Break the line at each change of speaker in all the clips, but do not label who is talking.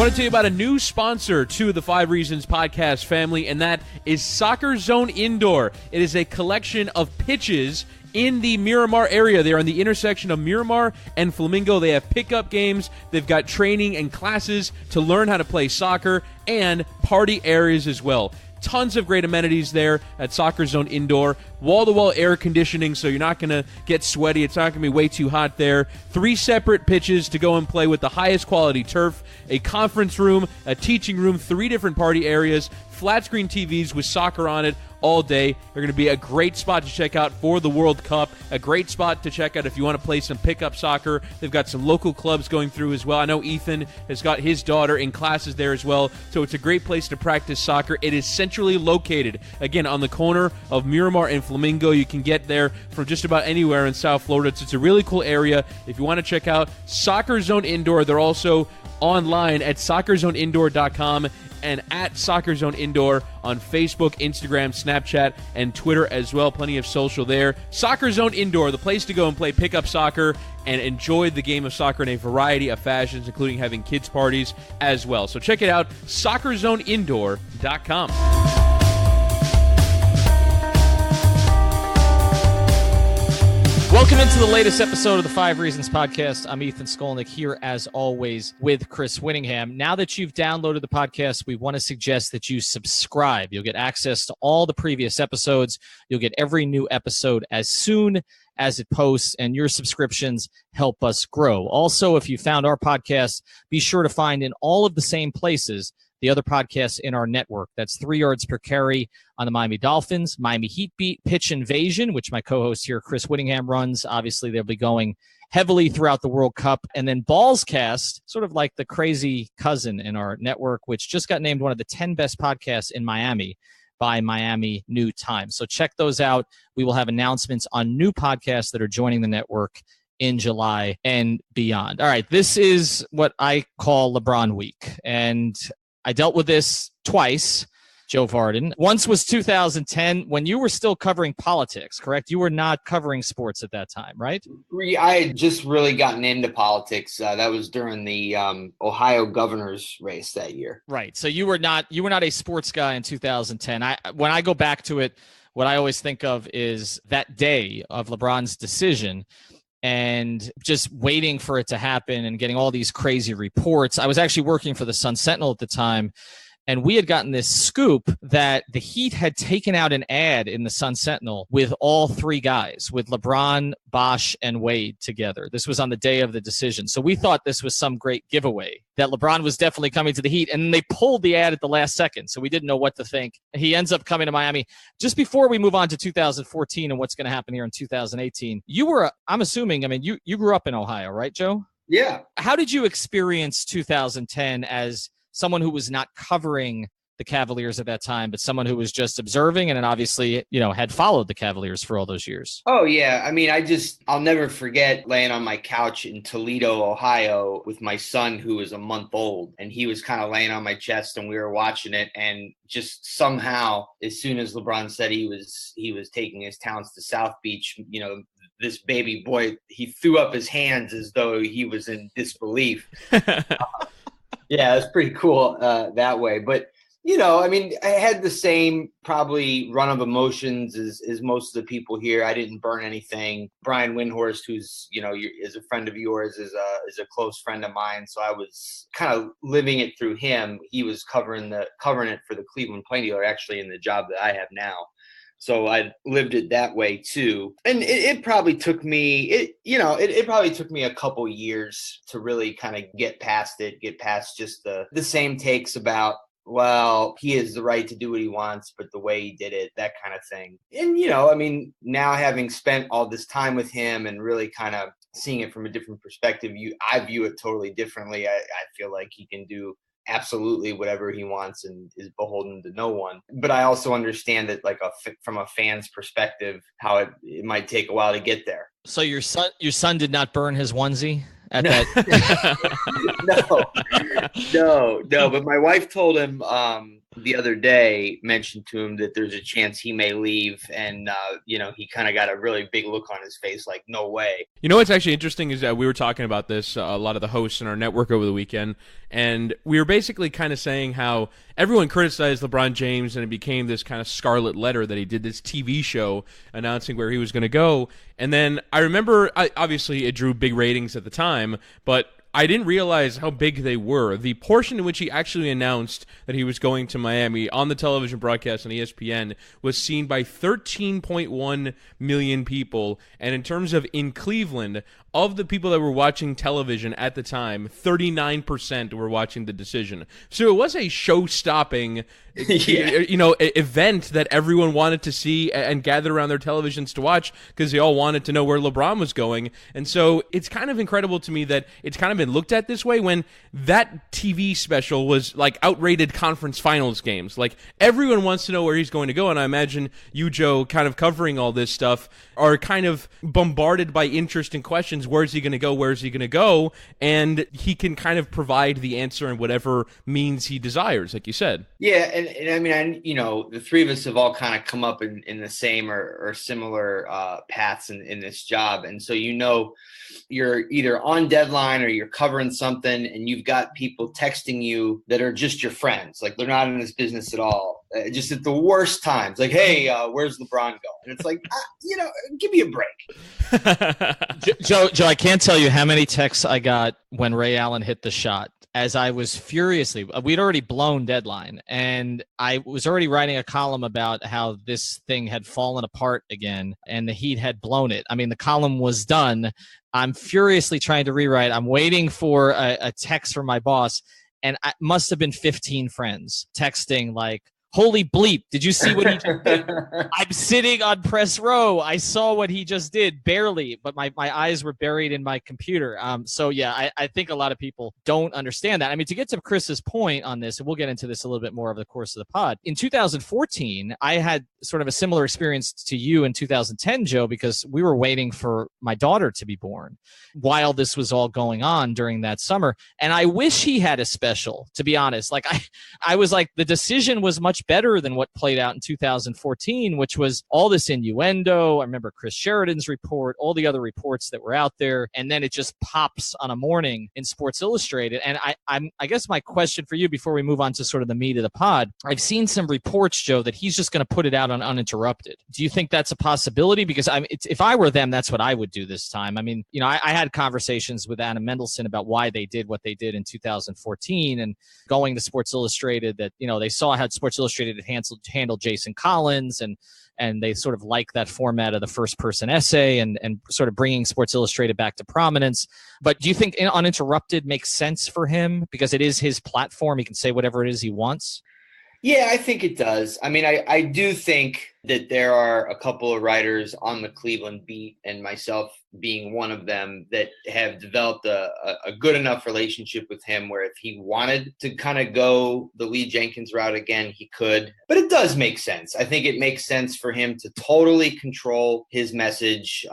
want to tell you about a new sponsor to the 5 Reasons podcast family, and that is Soccer Zone Indoor. It is a collection of pitches in the Miramar area. They are on the intersection of Miramar and Flamingo. They have pickup games. They've got training and classes to learn how to play soccer and party areas as well. Tons of great amenities there at Soccer Zone Indoor. Wall-to-wall air conditioning, so you're not going to get sweaty. It's not going to be way too hot there. 3 separate pitches to go and play with the highest quality turf, a conference room, a teaching room, 3 different party areas, flat screen TVs with soccer on it all day. They're going to be a great spot to check out for the World Cup, a great spot to check out if you want to play some pickup soccer. They've got some local clubs going through as well. I know Ethan has got his daughter in classes there as well, so it's a great place to practice soccer. It is centrally located, again, on the corner of Miramar and Flamingo. You can get there from just about anywhere in South Florida. So it's a really cool area. If you want to check out Soccer Zone Indoor, they're also online at soccerzoneindoor.com and at Soccer Zone Indoor on Facebook, Instagram, Snapchat, and Twitter as well. Plenty of social there. Soccer Zone Indoor, the place to go and play pickup soccer and enjoy the game of soccer in a variety of fashions, including having kids' parties as well. So check it out, soccerzoneindoor.com.
Welcome into the latest episode of the 5 Reasons podcast. I'm Ethan Skolnick here, as always, with Chris Whittingham. Now that you've downloaded the podcast, we want to suggest that you subscribe. You'll get access to all the previous episodes. You'll get every new episode as soon as it posts, and your subscriptions help us grow. Also, if you found our podcast, be sure to find in all of the same places the other podcasts in our network. That's 3 Yards Per Carry on the Miami Dolphins, Miami Heat Beat, Pitch Invasion, which my co-host here, Chris Whittingham, runs. Obviously, they'll be going heavily throughout the World Cup. And then Ballscast, sort of like the crazy cousin in our network, which just got named one of the 10 best podcasts in Miami by Miami New Times. So check those out. We will have announcements on new podcasts that are joining the network in July and beyond. All right, this is what I call LeBron Week. And I dealt with this twice, Joe Vardon. Once was 2010 when you were still covering politics, correct? You were not covering sports at that time, right?
I had just really gotten into politics. That was during the Ohio governor's race that year.
Right. So you were not a sports guy in 2010. When I go back to it, what I always think of is that day of LeBron's decision and just waiting for it to happen and getting all these crazy reports. I was actually working for the Sun-Sentinel at the time, and we had gotten this scoop that the Heat had taken out an ad in the Sun-Sentinel with all 3 guys, with LeBron, Bosh, and Wade together. This was on the day of the decision. So we thought this was some great giveaway, that LeBron was definitely coming to the Heat, and they pulled the ad at the last second, so we didn't know what to think. He ends up coming to Miami. Just before we move on to 2014 and what's going to happen here in 2018, you were, I'm assuming, you grew up in Ohio, right, Joe?
Yeah.
How did you experience 2010 as someone who was not covering the Cavaliers at that time, but someone who was just observing and then obviously, had followed the Cavaliers for all those years?
Oh, yeah. I'll never forget laying on my couch in Toledo, Ohio with my son who was a month old, and he was kind of laying on my chest and we were watching it. And just somehow, as soon as LeBron said he was taking his talents to South Beach, this baby boy, he threw up his hands as though he was in disbelief. Yeah, it's pretty cool that way. But, I had the same probably run of emotions as most of the people here. I didn't burn anything. Brian Windhorst, who's, is a friend of yours, is a close friend of mine. So I was kind of living it through him. He was covering it for the Cleveland Plain Dealer, actually, in the job that I have now. So I lived it that way too. And it probably took me, it probably took me a couple years to really kind of get past just the same takes about, well, he has the right to do what he wants, but the way he did it, that kind of thing. And, now having spent all this time with him and really kind of seeing it from a different perspective, I view it totally differently. I feel like he can do absolutely whatever he wants and is beholden to no one. But I also understand that, from a fan's perspective, how it might take a while to get there.
So your son did not burn his onesie at that?
No. But my wife told him, the other day mentioned to him that there's a chance he may leave, and he kind of got a really big look on his face, like, no way.
You know what's actually interesting is that we were talking about this, a lot of the hosts in our network over the weekend, and we were basically kind of saying how everyone criticized LeBron James, and it became this kind of scarlet letter that he did this TV show announcing where he was going to go. And then I remember, obviously it drew big ratings at the time, but I didn't realize how big they were. The portion in which he actually announced that he was going to Miami on the television broadcast on ESPN was seen by 13.1 million people. And in terms of in Cleveland, of the people that were watching television at the time, 39% were watching the decision. So it was a show-stopping event that everyone wanted to see and gathered around their televisions to watch because they all wanted to know where LeBron was going. And so it's kind of incredible to me that it's kind of been looked at this way when that TV special was like outrated conference finals games. Like everyone wants to know where he's going to go. And I imagine you, Joe, kind of covering all this stuff, are kind of bombarded by interesting questions. Where's he going to go? Where's he going to go? And he can kind of provide the answer in whatever means he desires, like you said.
Yeah, and I mean, the three of us have all kind of come up in the same or similar paths in this job. And so, you're either on deadline or you're covering something and you've got people texting you that are just your friends. Like they're not in this business at all. Just at the worst times. Like, hey, where's LeBron going? And it's like, give me a break.
Joe, I can't tell you how many texts I got when Ray Allen hit the shot. As I was we'd already blown deadline, and I was already writing a column about how this thing had fallen apart again, and the Heat had blown it. I mean, the column was done. I'm furiously trying to rewrite. I'm waiting for a text from my boss, and it must have been 15 friends texting like, holy bleep, did you see what he just did? I'm sitting on press row. I saw what he just did, barely, but my eyes were buried in my computer. I think a lot of people don't understand that. I mean, to get to Chris's point on this, and we'll get into this a little bit more over the course of the pod, in 2014, I had sort of a similar experience to you in 2010, Joe, because we were waiting for my daughter to be born while this was all going on during that summer. And I wish he had a special, to be honest. Like I was like, the decision was much better than what played out in 2014, which was all this innuendo. I remember Chris Sheridan's report, all the other reports that were out there, and then it just pops on a morning in Sports Illustrated. And I guess my question for you before we move on to sort of the meat of the pod, I've seen some reports, Joe, that he's just going to put it out on Uninterrupted. Do you think that's a possibility? Because if I were them, that's what I would do this time. I mean, I had conversations with Anna Mendelsohn about why they did what they did in 2014 and going to Sports Illustrated, that, they saw how Sports Illustrated had handled Jason Collins, and they sort of like that format of the first person essay and sort of bringing Sports Illustrated back to prominence. But do you think Uninterrupted makes sense for him because it is his platform? He can say whatever it is he wants.
Yeah, I think it does. I mean, I do think that there are a couple of writers on the Cleveland beat, and myself being one of them, that have developed a good enough relationship with him where if he wanted to kind of go the Lee Jenkins route again, he could. But it does make sense. I think it makes sense for him to totally control his message.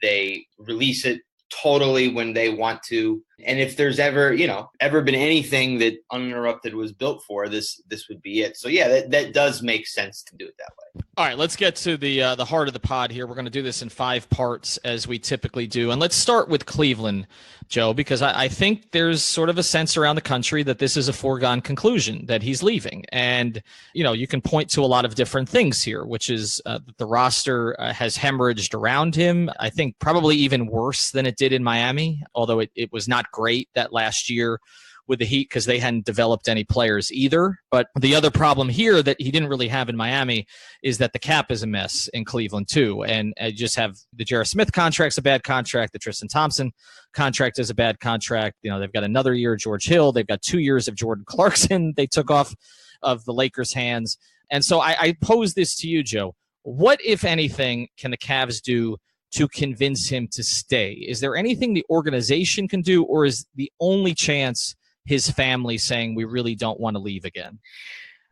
They release it totally when they want to. And if there's ever been anything that Uninterrupted was built for, this would be it. So yeah, that does make sense to do it that way.
All right, let's get to the heart of the pod here. We're going to do this in 5 parts as we typically do. And let's start with Cleveland, Joe, because I think there's sort of a sense around the country that this is a foregone conclusion, that he's leaving. And, you can point to a lot of different things here, which is the roster has hemorrhaged around him. I think probably even worse than it did in Miami, although it was not great that last year with the Heat because they hadn't developed any players either. But the other problem here that he didn't really have in Miami is that the cap is a mess in Cleveland too. And I just have the J.R. Smith contract's a bad contract. The Tristan Thompson contract is a bad contract. They've got another year of George Hill. They've got 2 years of Jordan Clarkson they took off of the Lakers' hands. And so I pose this to you, Joe. What, if anything, can the Cavs do to convince him to stay? Is there anything the organization can do, or is the only chance his family saying we really don't want to leave again?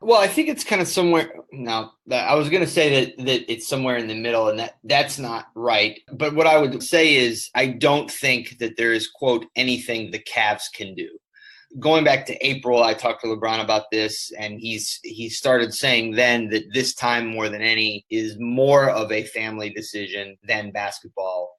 Well, I think it's kind of somewhere. Now, I was going to say that it's somewhere in the middle, and that's not right. But what I would say is I don't think that there is, quote, anything the Cavs can do. going back to April, I talked to LeBron about this, and he started saying then that this time more than any is more of a family decision than basketball.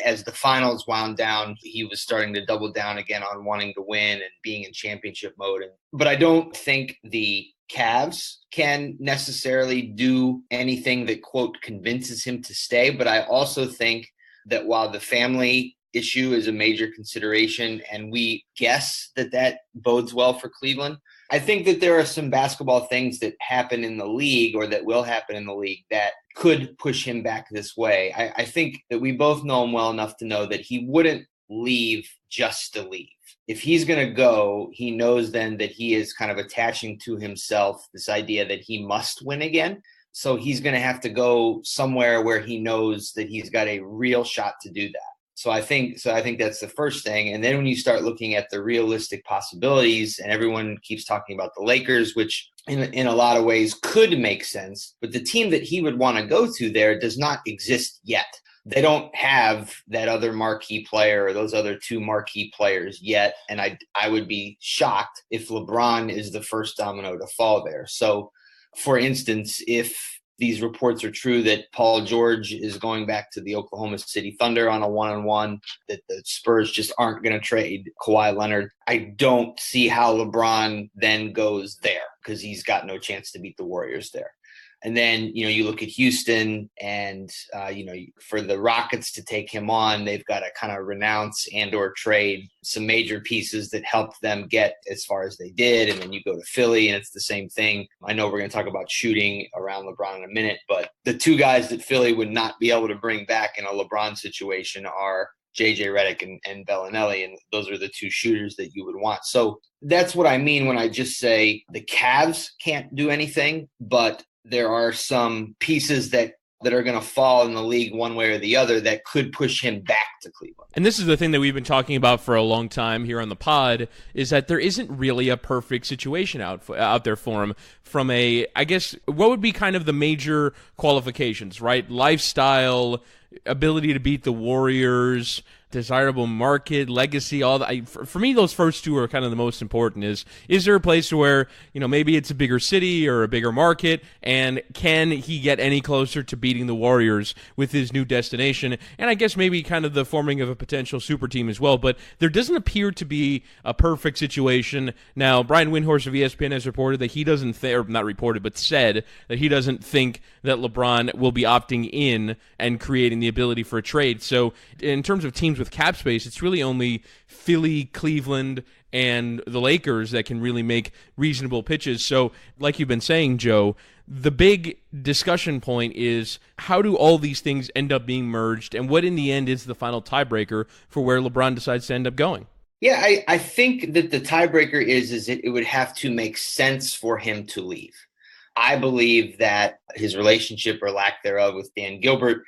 As the finals wound down, he was starting to double down again on wanting to win and being in championship mode. But I don't think the Cavs can necessarily do anything that, quote, convinces him to stay. But I also think that while the family issue is a major consideration, and we guess that bodes well for Cleveland, I think that there are some basketball things that happen in the league, or that will happen in the league, that could push him back this way. I think that we both know him well enough to know that he wouldn't leave just to leave. If he's going to go, he knows then that he is kind of attaching to himself this idea that he must win again. So he's going to have to go somewhere where he knows that he's got a real shot to do that. So I think that's the first thing. And then when you start looking at the realistic possibilities, and everyone keeps talking about the Lakers, which in a lot of ways could make sense, but the team that he would want to go to there does not exist yet. They don't have that other marquee player or those other two marquee players yet. And I would be shocked if LeBron is the first domino to fall there. So, for instance, if these reports are true that Paul George is going back to the Oklahoma City Thunder on a one-on-one, that the Spurs just aren't going to trade Kawhi Leonard, I don't see how LeBron then goes there, because he's got no chance to beat the Warriors there. And then, you look at Houston, and, for the Rockets to take him on, they've got to kind of renounce and or trade some major pieces that helped them get as far as they did. And then you go to Philly, and it's the same thing. I know we're going to talk about shooting around LeBron in a minute, but the two guys that Philly would not be able to bring back in a LeBron situation are JJ Redick and Bellinelli, and those are the two shooters that you would want. So that's what I mean when I just say the Cavs can't do anything, but there are some pieces that are going to fall in the league one way or the other that could push him back to Cleveland.
And this is the thing that we've been talking about for a long time here on the pod, is that there isn't really a perfect situation out there for him from I guess, what would be kind of the major qualifications, right? Lifestyle, ability to beat the Warriors, desirable market, legacy, all that. For me, those first two are kind of the most important. Is there a place where, maybe it's a bigger city or a bigger market, and can he get any closer to beating the Warriors with his new destination? And I guess maybe kind of the forming of a potential super team as well. But there doesn't appear to be a perfect situation. Now, Brian Windhorst of ESPN has reported that he doesn't or not reported, but said that he doesn't think that LeBron will be opting in and creating the ability for a trade. So in terms of teams with cap space, it's really only Philly, Cleveland, and the Lakers that can really make reasonable pitches. So like you've been saying, Joe, the big discussion point is how do all these things end up being merged, and what in the end is the final tiebreaker for where LeBron decides to end up going?
Yeah, I think that the tiebreaker is it would have to make sense for him to leave. I believe that his relationship or lack thereof with Dan Gilbert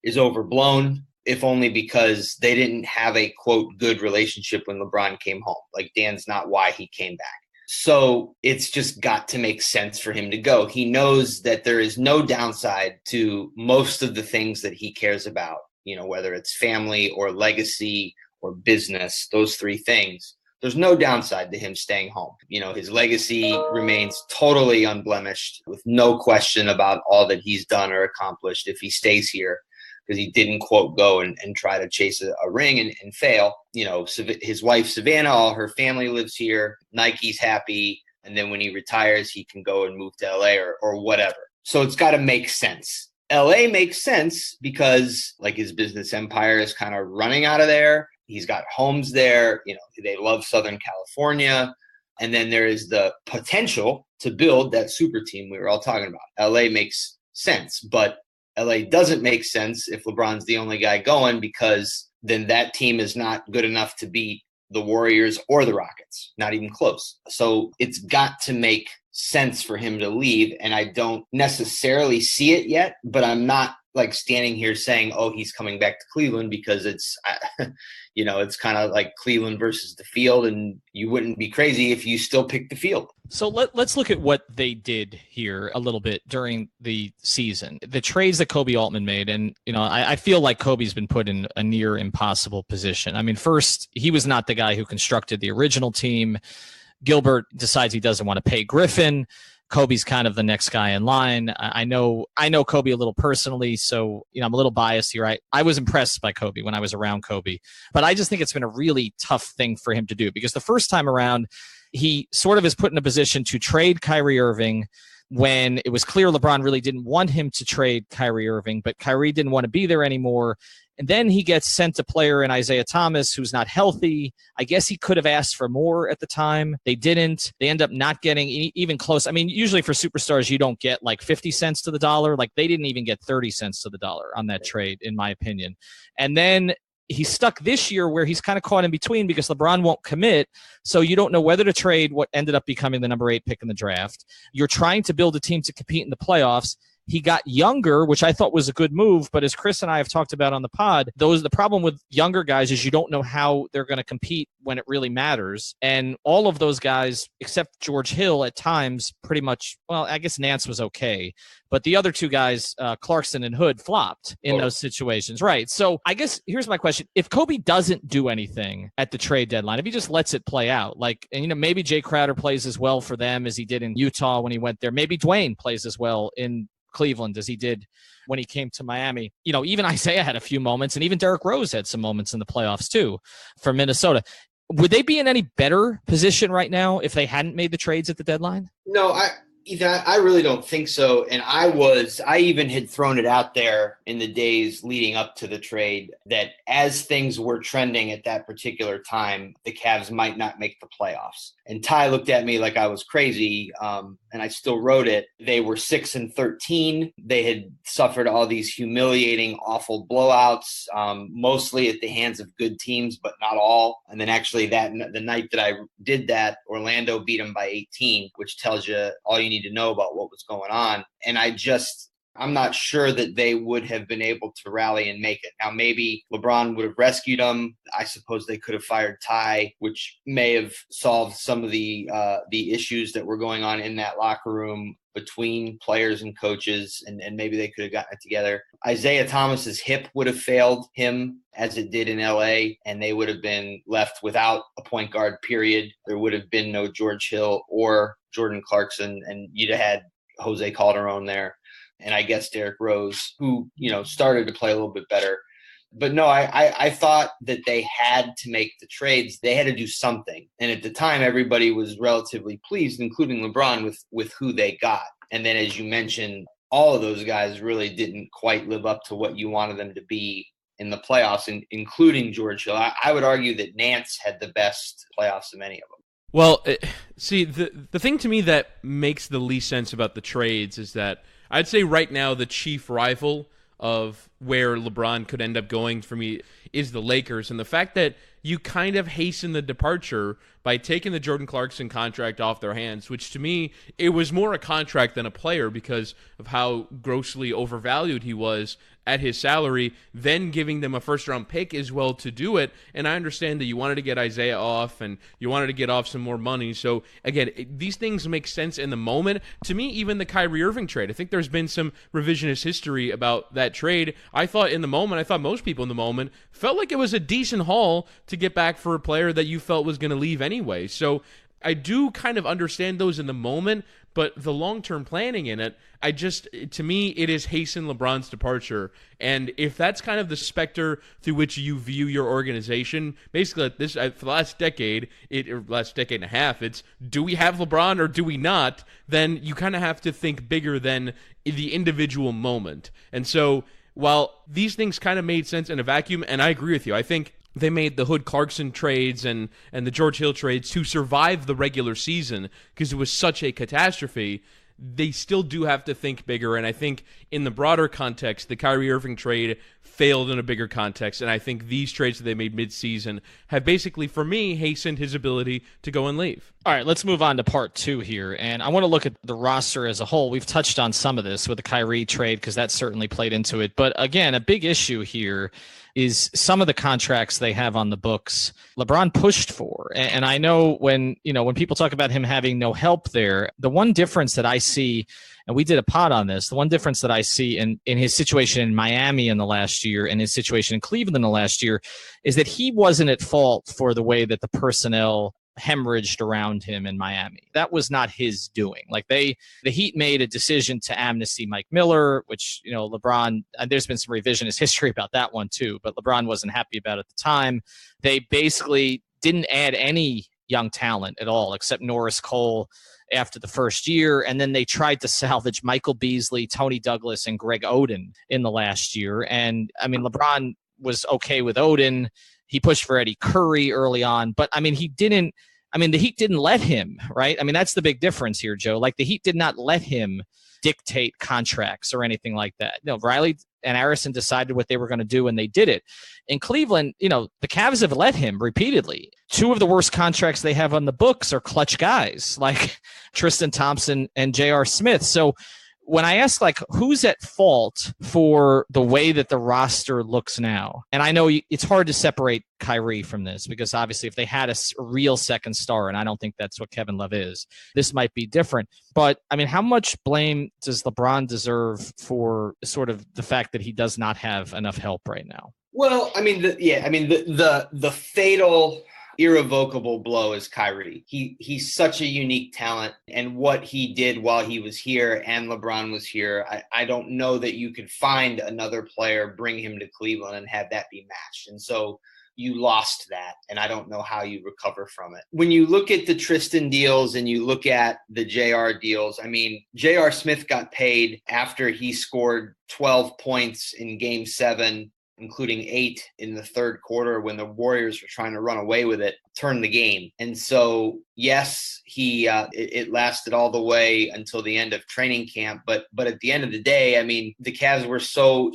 is overblown, if only because they didn't have a, quote, good relationship when LeBron came home. Like, Dan's not why he came back. So it's just got to make sense for him to go. He knows that there is no downside to most of the things that he cares about, whether it's family or legacy or business, those three things. There's no downside to him staying home. His legacy remains totally unblemished, with no question about all that he's done or accomplished if he stays here, because he didn't, quote, go and try to chase a ring and fail. His wife, Savannah, all her family lives here. Nike's happy. And then when he retires, he can go and move to LA or whatever. So it's got to make sense. LA makes sense because, like, his business empire is kind of running out of there. He's got homes there. They love Southern California. And then there is the potential to build that super team we were all talking about. LA makes sense, but LA doesn't make sense if LeBron's the only guy going, because then that team is not good enough to beat the Warriors or the Rockets, not even close. So it's got to make sense for him to leave. And I don't necessarily see it yet, but I'm not like standing here saying, oh, he's coming back to Cleveland because it's, it's kind of like Cleveland versus the field, and you wouldn't be crazy if you still picked the field.
So let's look at what they did here a little bit during the season. The trades that Kobe Altman made, and I feel like Kobe's been put in a near impossible position. I mean, first, he was not the guy who constructed the original team. Gilbert decides he doesn't want to pay Griffin. Kobe's kind of the next guy in line. I know Kobe a little personally, so I'm a little biased here. I was impressed by Kobe when I was around Kobe, but I just think it's been a really tough thing for him to do, because the first time around, he sort of is put in a position to trade Kyrie Irving when it was clear LeBron really didn't want him to trade Kyrie Irving, but Kyrie didn't want to be there anymore. And then he gets sent a player in Isaiah Thomas who's not healthy. I guess he could have asked for more at the time. They didn't. They end up not getting even close. I mean, usually for superstars, you don't get like 50 cents to the dollar. Like, they didn't even get 30 cents to the dollar on that trade, in my opinion. And then he's stuck this year where he's kind of caught in between because LeBron won't commit. So you don't know whether to trade what ended up becoming the number 8 pick in the draft. You're trying to build a team to compete in the playoffs. He got younger, which I thought was a good move. But as Chris and I have talked about on the pod, the problem with younger guys is you don't know how they're going to compete when it really matters. And all of those guys, except George Hill at times, pretty much, well, I guess Nance was okay. But the other two guys, Clarkson and Hood, flopped in those situations. Right. So I guess here's my question. If Kobe doesn't do anything at the trade deadline, if he just lets it play out, maybe Jay Crowder plays as well for them as he did in Utah when he went there. Maybe Dwayne plays as well in Cleveland as he did when he came to Miami. Even Isaiah had a few moments, and even Derrick Rose had some moments in the playoffs too for Minnesota. Would they be in any better position right now if they hadn't made the trades at the deadline?
No, I really don't think so. And I even had thrown it out there in the days leading up to the trade that as things were trending at that particular time, the Cavs might not make the playoffs. And Ty looked at me like I was crazy. And I still wrote it. They were 6-13. They had suffered all these humiliating, awful blowouts, mostly at the hands of good teams, but not all. And then actually the night that I did that, Orlando beat them by 18, which tells you all you need to know about what was going on. And I'm not sure that they would have been able to rally and make it. Now, maybe LeBron would have rescued them. I suppose they could have fired Ty, which may have solved some of the issues that were going on in that locker room between players and coaches, and maybe they could have gotten it together. Isaiah Thomas's hip would have failed him as it did in LA, and they would have been left without a point guard, period. There would have been no George Hill or Jordan Clarkson, and you'd have had Jose Calderon there. And I guess Derrick Rose, who, started to play a little bit better. But no, I thought that they had to make the trades. They had to do something. And at the time, everybody was relatively pleased, including LeBron, with who they got. And then, as you mentioned, all of those guys really didn't quite live up to what you wanted them to be in the playoffs, including George Hill. I would argue that Nance had the best playoffs of any of them.
Well, see, the thing to me that makes the least sense about the trades is that I'd say right now the chief rival of where LeBron could end up going for me is the Lakers. And the fact that you kind of hasten the departure by taking the Jordan Clarkson contract off their hands, which to me, it was more a contract than a player because of how grossly overvalued he was at his salary, then giving them a first-round pick as well to do it. And I understand that you wanted to get Isaiah off and you wanted to get off some more money. So, again, these things make sense in the moment. To me, even the Kyrie Irving trade, I think there's been some revisionist history about that trade. I thought most people in the moment felt like it was a decent haul to get back for a player that you felt was going to leave anyway. So I do kind of understand those in the moment, but the long-term planning in it, to me, it is hasten LeBron's departure. And if that's kind of the specter through which you view your organization, basically for the last decade and a half, it's do we have LeBron or do we not? Then you kind of have to think bigger than the individual moment. And so while these things kind of made sense in a vacuum, and I agree with you, I think they made the Hood Clarkson trades and the George Hill trades to survive the regular season because it was such a catastrophe. they still do have to think bigger. And I think in the broader context, the Kyrie Irving trade failed in a bigger context. And I think these trades that they made midseason have basically, for me, hastened his ability to go and leave.
All right, let's move on to part two here. And I want to look at the roster as a whole. We've touched on some of this with the Kyrie trade because that certainly played into it. But again, a big issue here is some of the contracts they have on the books LeBron pushed for. And I know when people talk about him having no help there, the one difference that I see, and we did a pod on this, the one difference that I see in his situation in Miami in the last year and his situation in Cleveland in the last year is that he wasn't at fault for the way that the personnel hemorrhaged around him in Miami. That was not his doing. Like the Heat made a decision to amnesty Mike Miller, which, LeBron, there's been some revisionist history about that one too, but LeBron wasn't happy about it at the time. They basically didn't add any young talent at all, except Norris Cole after the first year. And then they tried to salvage Michael Beasley, Tony Douglas, and Greg Oden in the last year. And I mean, LeBron was okay with Oden. He pushed for Eddie Curry early on, but the Heat didn't let him, right? I mean, that's the big difference here, Joe. Like the Heat did not let him dictate contracts or anything like that. No, Riley and Harrison decided what they were going to do and they did it. In Cleveland, the Cavs have let him repeatedly. Two of the worst contracts they have on the books are clutch guys like Tristan Thompson and J.R. Smith. So when I ask, who's at fault for the way that the roster looks now, and I know it's hard to separate Kyrie from this because obviously if they had a real second star, and I don't think that's what Kevin Love is, this might be different. But, how much blame does LeBron deserve for sort of the fact that he does not have enough help right now?
Well, the fatal irrevocable blow is Kyrie. He's such a unique talent, and what he did while he was here and LeBron was here, I don't know that you could find another player, bring him to Cleveland and have that be matched. And so you lost that, and I don't know how you recover from it. When you look at the Tristan deals and you look at the JR deals, JR Smith got paid after he scored 12 points in Game 7, including 8 in the third quarter when the Warriors were trying to run away with it, turn the game. And so, yes, it lasted all the way until the end of training camp. But at the end of the day, the Cavs were so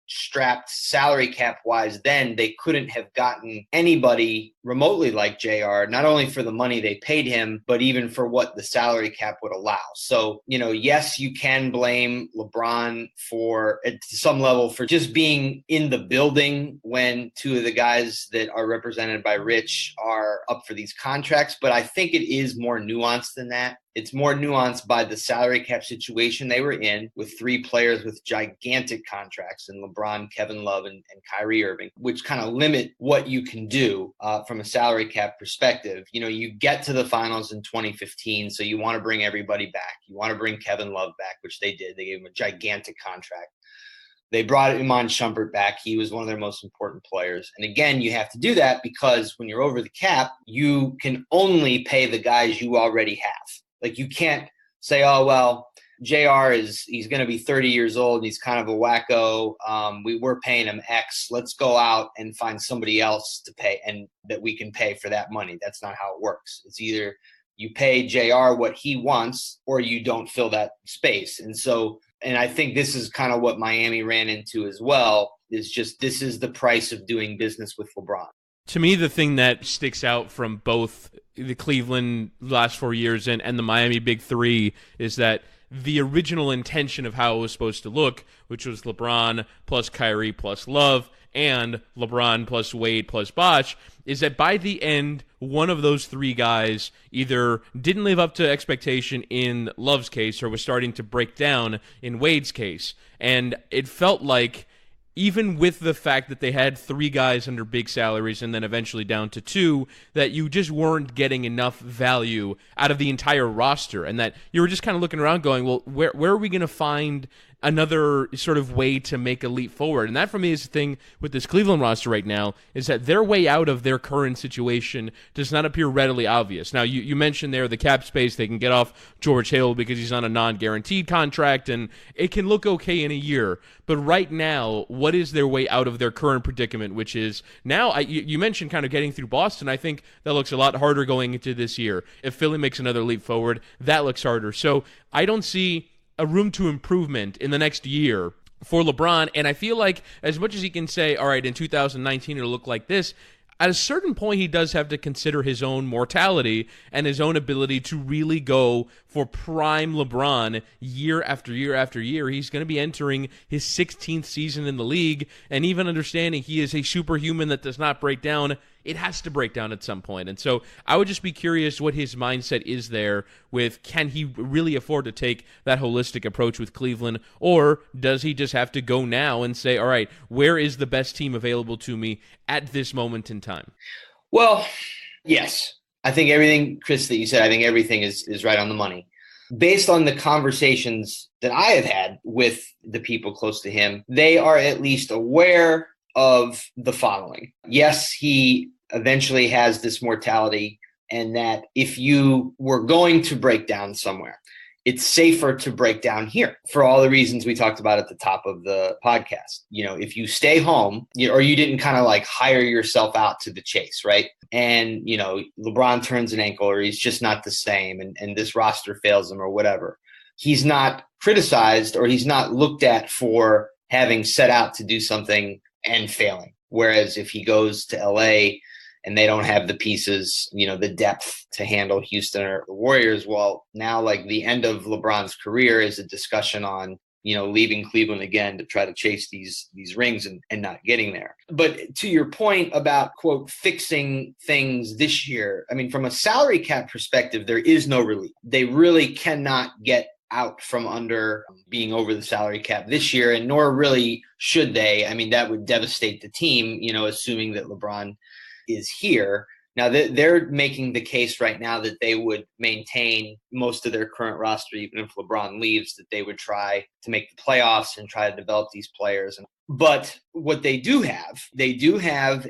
strapped salary cap wise then they couldn't have gotten anybody remotely like JR, not only for the money they paid him, but even for what the salary cap would allow. So, yes, you can blame LeBron for, at some level, for just being in the building when two of the guys that are represented by Rich are up for these contracts. But I think it is more nuanced than that. It's more nuanced by the salary cap situation they were in with 3 players with gigantic contracts in LeBron, Kevin Love, and Kyrie Irving, which kind of limit what you can do from a salary cap perspective. You get to the finals in 2015, so you want to bring everybody back. You want to bring Kevin Love back, which they did. They gave him a gigantic contract. They brought Iman Shumpert back. He was one of their most important players. And again, you have to do that because when you're over the cap, you can only pay the guys you already have. Like you can't say, oh, well, JR he's going to be 30 years old and he's kind of a wacko. We're paying him X. Let's go out and find somebody else to pay and that we can pay for that money. That's not how it works. It's either you pay JR what he wants or you don't fill that space. And I think this is kind of what Miami ran into as well, is just this is the price of doing business with LeBron.
To me, the thing that sticks out from both the Cleveland last 4 years and the Miami Big Three is that the original intention of how it was supposed to look, which was LeBron plus Kyrie plus Love and LeBron plus Wade plus Bosh, is that by the end, one of those 3 guys either didn't live up to expectation in Love's case or was starting to break down in Wade's case. And it felt like even with the fact that they had 3 guys under big salaries and then eventually down to 2, that you just weren't getting enough value out of the entire roster and that you were just kind of looking around going, well, where are we going to find another sort of way to make a leap forward. And that for me is the thing with this Cleveland roster right now, is that their way out of their current situation does not appear readily obvious. Now, you mentioned there the cap space. They can get off George Hill because he's on a non-guaranteed contract, and it can look okay in a year. But right now, what is their way out of their current predicament, which is now, you mentioned kind of getting through Boston. I think that looks a lot harder going into this year. If Philly makes another leap forward, that looks harder. So I don't see a room to improvement in the next year for LeBron, and I feel like as much as he can say, all right, in 2019 it'll look like this, at a certain point he does have to consider his own mortality and his own ability to really go for prime LeBron year after year after year. He's going to be entering his 16th season in the league, and even understanding he is a superhuman that does not break down, it has to break down at some point. And so I would just be curious what his mindset is there with, can he really afford to take that holistic approach with Cleveland, or does he just have to go now and say, all right, where is the best team available to me at this moment in time?
Well, yes. I think everything, Chris, that you said, I think everything is right on the money. Based on the conversations that I have had with the people close to him, they are at least aware of the following. Yes, he eventually has this mortality, and that if you were going to break down somewhere, it's safer to break down here for all the reasons we talked about at the top of the podcast. You know, if you stay home, or you didn't kind of like hire yourself out to the chase, right? And, you know, LeBron turns an ankle, or he's just not the same, and this roster fails him or whatever. He's not criticized, or he's not looked at for having set out to do something and failing. Whereas if he goes to LA and they don't have the pieces, you know, the depth to handle Houston or the Warriors, well, now like the end of LeBron's career is a discussion on, you know, leaving Cleveland again to try to chase these rings and not getting there. But to your point about, quote, fixing things this year, I mean, from a salary cap perspective, there is no relief. They really cannot get out from under being over the salary cap this year, and nor really should they. I mean, that would devastate the team, you know, assuming that LeBron is here. Now, they're making the case right now that they would maintain most of their current roster, even if LeBron leaves, that they would try to make the playoffs and try to develop these players. But what they do have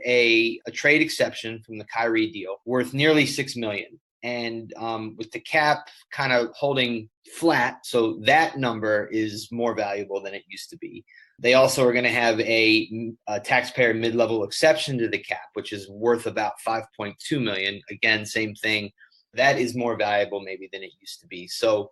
a trade exception from the Kyrie deal worth nearly $6 million. And with the cap kind of holding flat, so that number is more valuable than it used to be. They also are going to have a taxpayer mid-level exception to the cap, which is worth about $5.2 million. Again, same thing. That is more valuable maybe than it used to be. So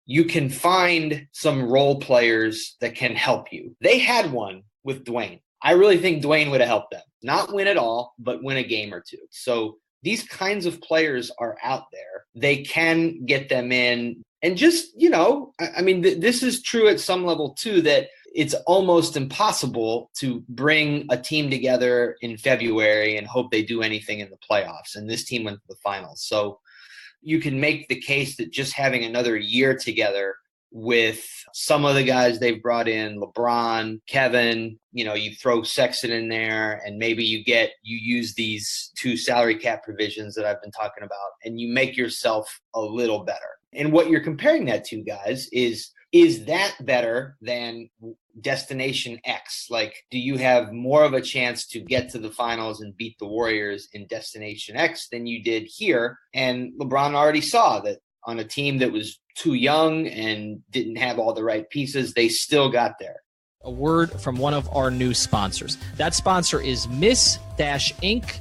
you can find some role players that can help you. They had one with Dwayne. I really think Dwayne would have helped them. Not win it all, but win a game or two. So these kinds of players are out there. They can get them in. And just, you know, I mean, this is true at some level too, that it's almost impossible to bring a team together in February and hope they do anything in the playoffs. And this team went to the finals. So you can make the case that just having another year together with some of the guys they've brought in, LeBron, Kevin, you know, you throw Sexton in there, and maybe you use these 2 salary cap provisions that I've been talking about, and you make yourself a little better. And what you're comparing that to, guys, is that better than Destination X? Like, do you have more of a chance to get to the finals and beat the Warriors in Destination X than you did here? And LeBron already saw that on a team that was too young and didn't have all the right pieces, they still got there.
A word from one of our new sponsors. That sponsor is miss-inc.com.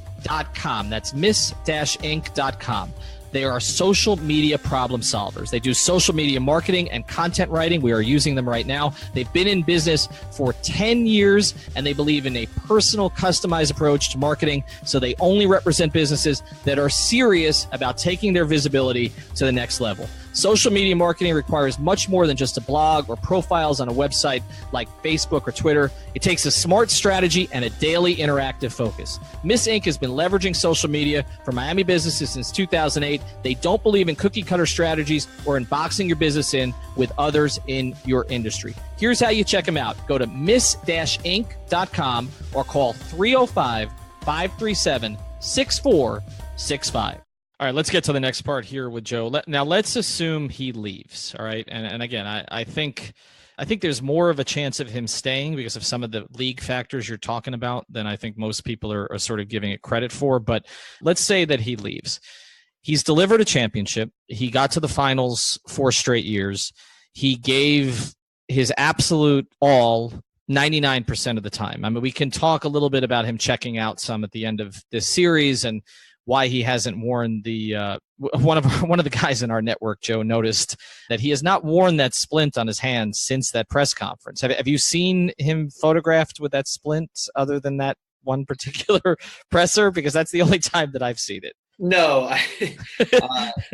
That's miss-inc.com. They are social media problem solvers. They do social media marketing and content writing. We are using them right now. They've been in business for 10 years, and they believe in a personal, customized approach to marketing. So they only represent businesses that are serious about taking their visibility to the next level. Social media marketing requires much more than just a blog or profiles on a website like Facebook or Twitter. It takes a smart strategy and a daily interactive focus. Miss Inc. has been leveraging social media for Miami businesses since 2008. They don't believe in cookie cutter strategies or in boxing your business in with others in your industry. Here's how you check them out. Go to miss-inc.com or call 305-537-6465. All right, let's get to the next part here with Joe. Now, let's assume he leaves, all right? And again, I think I think there's more of a chance of him staying because of some of the league factors you're talking about than I think most people are sort of giving it credit for. But let's say that he leaves. He's delivered a championship. He got to the finals 4 straight years. He gave his absolute all 99% of the time. I mean, we can talk a little bit about him checking out some at the end of this series and why he hasn't worn the one of the guys in our network, Joe, noticed that he has not worn that splint on his hand since that press conference. Have you seen him photographed with that splint other than that one particular presser? Because that's the only time that I've seen it.
No,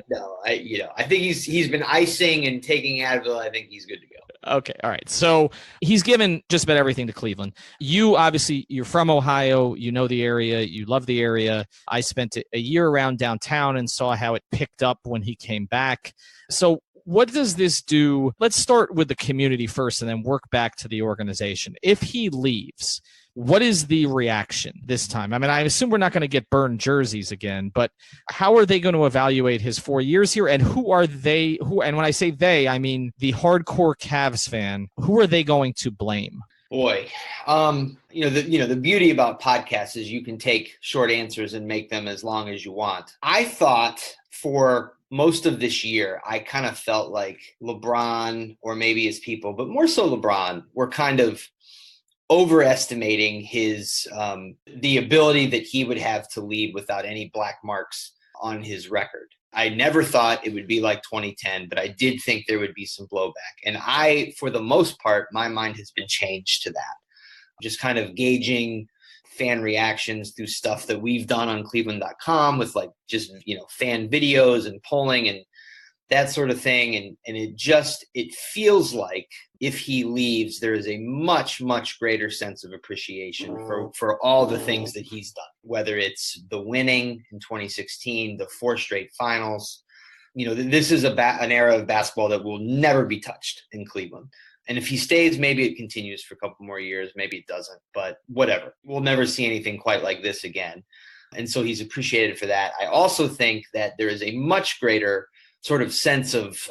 no. I think he's been icing and taking Advil. I think he's good to go.
Okay, all right. So he's given just about everything to Cleveland. You obviously, you're from Ohio. You know the area. You love the area. I spent a year around downtown and saw how it picked up when he came back. So what does this do? Let's start with the community first and then work back to the organization. If he leaves, what is the reaction this time? I mean, I assume we're not going to get burned jerseys again, but how are they going to evaluate his 4 years here? And who are they? And when I say they, I mean the hardcore Cavs fan. Who are they going to blame?
Boy, the beauty about podcasts is you can take short answers and make them as long as you want. I thought for most of this year, I kind of felt like LeBron, or maybe his people, but more so LeBron, were kind of overestimating his the ability that he would have to leave without any black marks on his record. I never thought it would be like 2010, but I did think there would be some blowback. And for the most part, my mind has been changed to that. Just kind of gauging fan reactions through stuff that we've done on cleveland.com with fan videos and polling and that sort of thing. And it feels like if he leaves, there is a much, much greater sense of appreciation for all the things that he's done, whether it's the winning in 2016, the 4 straight finals. This is an era of basketball that will never be touched in Cleveland. And if he stays, maybe it continues for a couple more years. Maybe it doesn't, but whatever. We'll never see anything quite like this again. And so he's appreciated for that. I also think that there is a much greater sort of sense of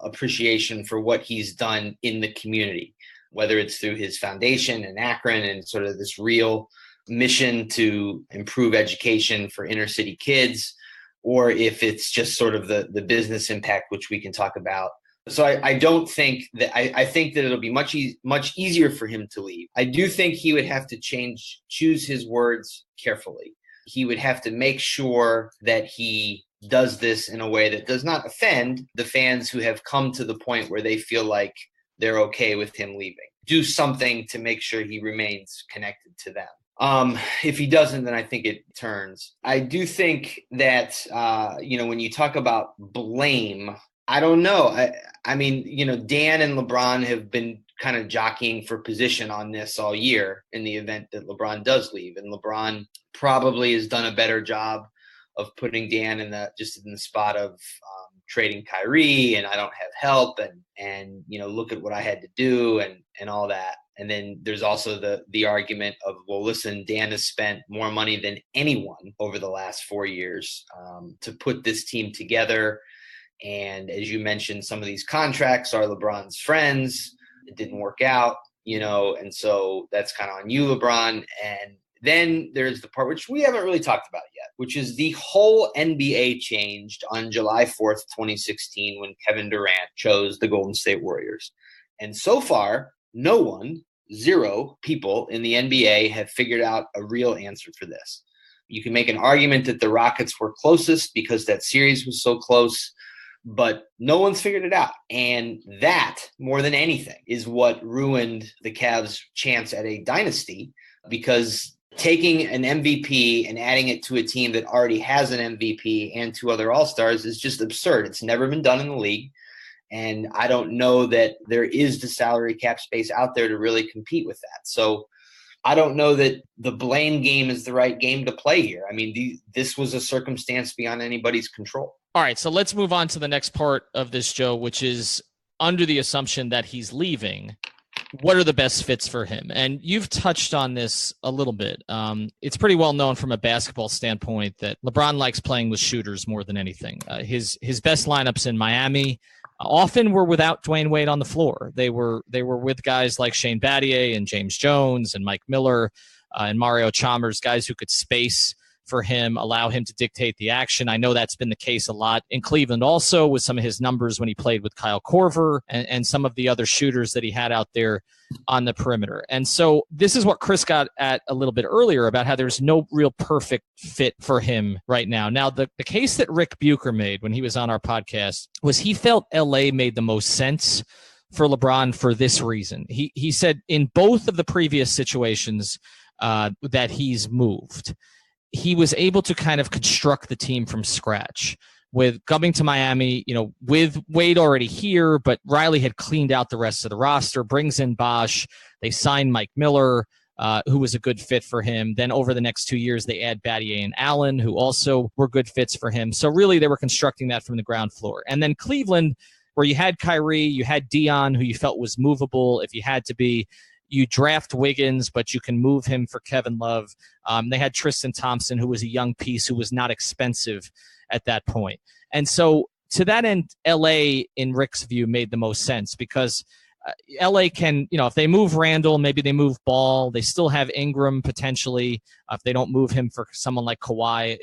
appreciation for what he's done in the community, whether it's through his foundation in Akron and sort of this real mission to improve education for inner city kids, or if it's just sort of the business impact, which we can talk about. So I don't think that I think that it'll be much easier for him to leave. I do think he would have to choose his words carefully. He would have to make sure that he does this in a way that does not offend the fans who have come to the point where they feel like they're okay with him leaving. Do something to make sure he remains connected to them. If he doesn't, then I think it turns. I do think that, when you talk about blame, I don't know. I mean, Dan and LeBron have been kind of jockeying for position on this all year in the event that LeBron does leave. And LeBron probably has done a better job of putting Dan in the spot of trading Kyrie and I don't have help and look at what I had to do and all that. And then there's also the argument of, well, listen, Dan has spent more money than anyone over the last 4 years to put this team together. And as you mentioned, some of these contracts are LeBron's friends. It didn't work out, and so that's kind of on you, LeBron. And then there's the part which we haven't really talked about yet, which is the whole NBA changed on July 4th, 2016, when Kevin Durant chose the Golden State Warriors. And so far, zero people in the NBA have figured out a real answer for this. You can make an argument that the Rockets were closest because that series was so close, but no one's figured it out. And that, more than anything, is what ruined the Cavs' chance at a dynasty, because taking an MVP and adding it to a team that already has an MVP and 2 other All-Stars is just absurd. It's never been done in the league. And I don't know that there is the salary cap space out there to really compete with that. So I don't know that the blame game is the right game to play here. I mean, this was a circumstance beyond anybody's control.
All right, so let's move on to the next part of this, Joe, which is under the assumption that he's leaving. What are the best fits for him? And you've touched on this a little bit. It's pretty well known from a basketball standpoint that LeBron likes playing with shooters more than anything. His best lineups in Miami, often were without Dwayne Wade on the floor. They were with guys like Shane Battier and James Jones and Mike Miller and Mario Chalmers, guys who could space for him, allow him to dictate the action. I know that's been the case a lot in Cleveland also with some of his numbers when he played with Kyle Korver and some of the other shooters that he had out there on the perimeter. And so this is what Chris got at a little bit earlier about how there's no real perfect fit for him right now. Now, the case that Rick Bucher made when he was on our podcast was he felt LA made the most sense for LeBron for this reason. He said in both of the previous situations that he's moved, he was able to kind of construct the team from scratch. With coming to Miami, with Wade already here, but Riley had cleaned out the rest of the roster, brings in Bosh. They signed Mike Miller, who was a good fit for him. Then over the next 2 years, they add Battier and Allen, who also were good fits for him. So really, they were constructing that from the ground floor. And then Cleveland, where you had Kyrie, you had Dion, who you felt was movable if you had to be. You draft Wiggins, but you can move him for Kevin Love. They had Tristan Thompson, who was a young piece who was not expensive at that point. And so to that end, LA, in Rick's view, made the most sense because LA can, if they move Randall, maybe they move Ball. They still have Ingram potentially if they don't move him for someone like Kawhi,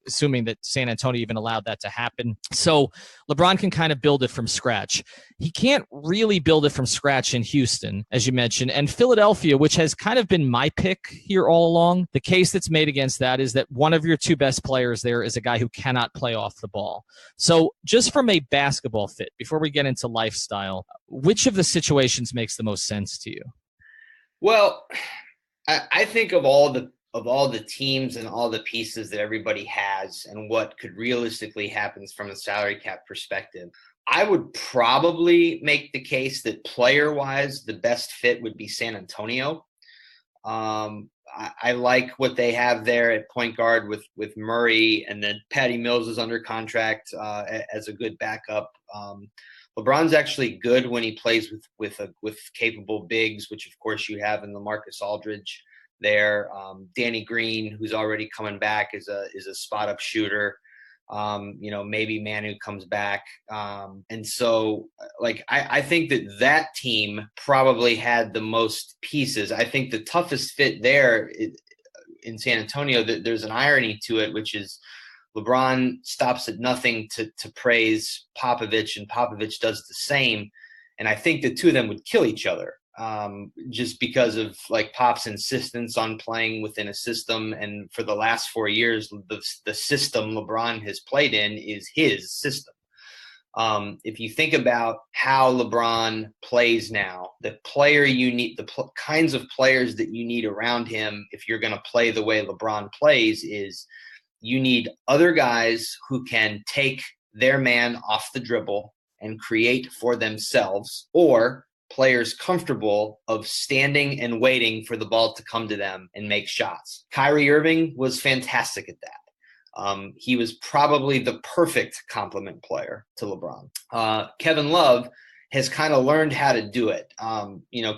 assuming that San Antonio even allowed that to happen. So LeBron can kind of build it from scratch. He can't really build it from scratch in Houston, as you mentioned, and Philadelphia, which has kind of been my pick here all along. The case that's made against that is that one of your two best players there is a guy who cannot play off the ball. So just from a basketball fit, before we get into lifestyle, which of the situations makes the most sense to you?
Well, I think of all the teams and all the pieces that everybody has and what could realistically happen from a salary cap perspective, I would probably make the case that player-wise, the best fit would be San Antonio. I like what they have there at point guard with Murray, and then Patty Mills is under contract as a good backup. LeBron's actually good when he plays with capable bigs, which of course you have in LaMarcus Aldridge there. Danny Green, who's already coming back, is a spot up shooter. Maybe Manu comes back. And so I think that team probably had the most pieces. I think the toughest fit there in San Antonio, there's an irony to it, which is LeBron stops at nothing to praise Popovich, and Popovich does the same. And I think the two of them would kill each other. Just because of Pop's insistence on playing within a system. And for the last 4 years, the system LeBron has played in is his system. If you think about how LeBron plays now, the player you need, kinds of players that you need around him, if you're going to play the way LeBron plays, is you need other guys who can take their man off the dribble and create for themselves, or players comfortable of standing and waiting for the ball to come to them and make shots. Kyrie Irving was fantastic at that. He was probably the perfect complement player to LeBron. Kevin Love has kind of learned how to do it.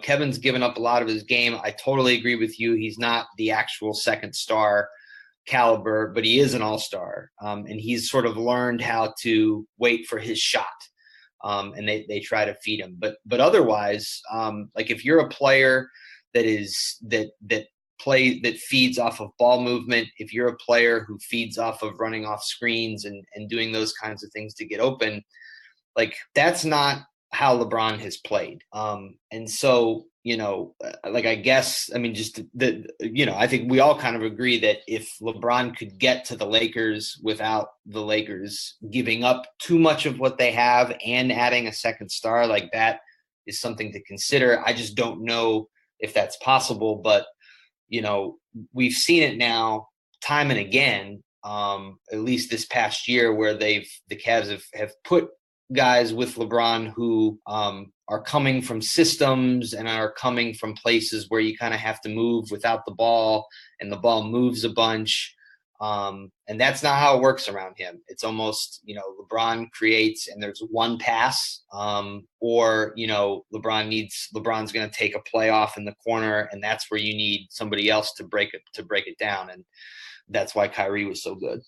Kevin's given up a lot of his game. I totally agree with you. He's not the actual second star caliber, but he is an all-star. And he's sort of learned how to wait for his shot. And they try to feed him, but otherwise, if you're a player that feeds off of ball movement, if you're a player who feeds off of running off screens and doing those kinds of things to get open, that's not how LeBron has played. And so, I guess, I think we all kind of agree that if LeBron could get to the Lakers without the Lakers giving up too much of what they have and adding a second star, that is something to consider. I just don't know if that's possible, but, we've seen it now time and again, at least this past year, where the Cavs have put guys with LeBron who are coming from systems and are coming from places where you kind of have to move without the ball, and the ball moves a bunch. And that's not how it works around him. It's almost, LeBron creates and there's one pass, or, LeBron's going to take a play off in the corner, and that's where you need somebody else to break it down. And that's why Kyrie was so good.